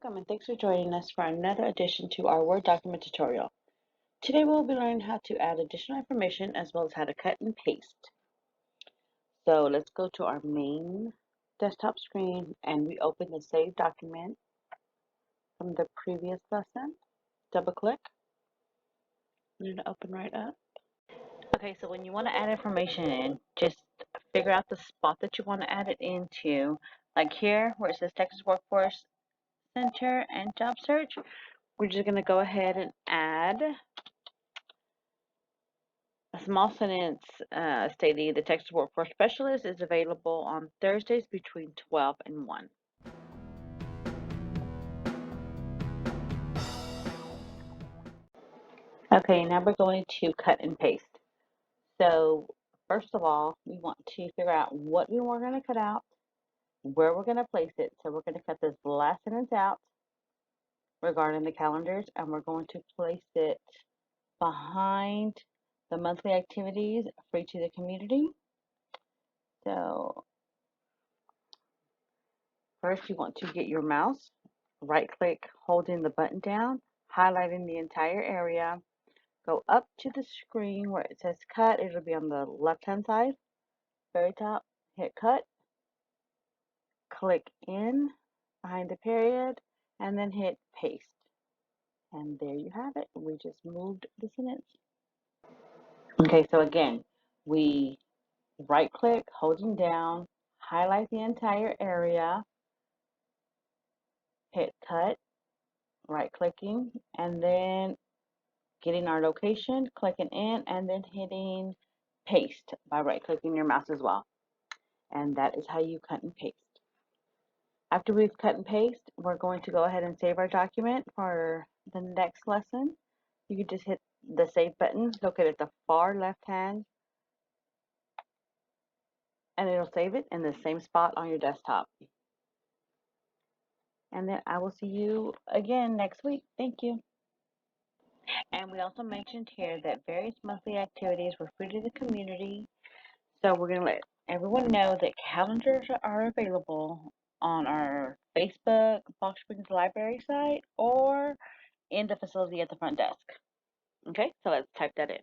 Welcome and thanks for joining us for another addition to our Word document tutorial. Today we'll be learning how to add additional information as well as how to cut and paste. So let's go to our main desktop screen and we open the saved document from the previous lesson. Double click and it'll open right up. Okay, so when you want to add information in, just figure out the spot that you want to add it into. Like here where it says Texas Workforce Center and Job Search, we're just going to go ahead and add a small sentence stating the Texas Workforce Specialist is available on Thursdays between 12 and 1. Okay, now we're going to cut and paste. So first of all, we want to figure out what we were going to cut out, where we're going to place it. So we're going to cut this last sentence out regarding the calendars, and we're going to place it behind the monthly activities free to the community. So first you want to get your mouse, right click holding the button down, highlighting the entire area, go up to the screen where it says cut. It'll be on the left hand side, very top, hit cut, click in behind the period, and then hit paste. And there you have it. We just moved the sentence. Okay, so again, we right click holding down, highlight the entire area, hit cut, right clicking, and then getting our location, clicking in, and then hitting paste by right clicking your mouse as well. And that is how you cut and paste. After we've cut and paste, we're going to go ahead and save our document for the next lesson. You can just hit the save button located at the far left hand, and it'll save it in the same spot on your desktop. And then I will see you again next week. Thank you. And we also mentioned here that various monthly activities were free to the community. So we're going to let everyone know that calendars are available on our Facebook, Fox Springs Library site, or in the facility at the front desk. Okay, so let's type that in.